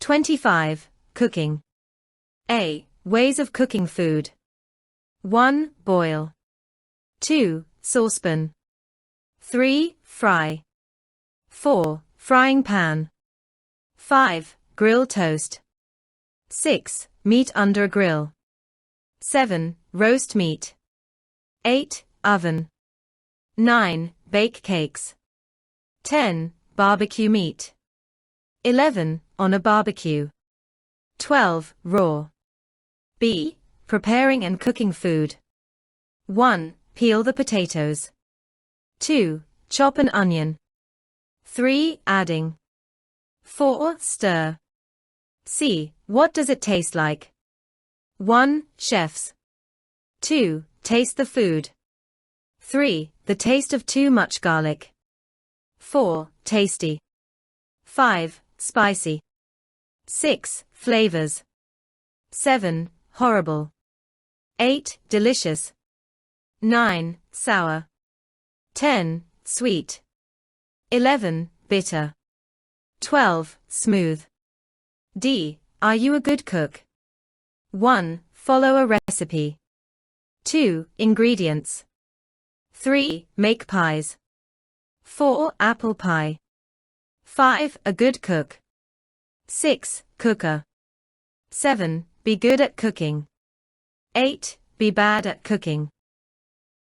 25. Cooking. A. Ways of cooking food. 1. Boil. 2. Saucepan. 3. Fry. 4. Frying pan. 5. Grill toast. 6. Meat under a grill. 7. Roast meat. 8. Oven. 9. Bake cakes. 10. Barbecue meat. 11. On a barbecue. 12. Raw. B. Preparing and cooking food. 1. Peel the potatoes. 2. Chop an onion. 3. Adding. 4. Stir. C. What does it taste like? 1. Chefs. 2. Taste the food. 3. The taste of too much garlic. 4. Tasty. 5. Spicy. 6. Flavors. 7. Horrible. 8. Delicious. 9. Sour. 10. Sweet. 11. Bitter. 12. Smooth. D. Are you a good cook? 1. Follow a recipe. 2. Ingredients. 3. Make pies. 4. Apple pie. 5. A good cook. 6. Cooker. 7. Be good at cooking. 8. Be bad at cooking.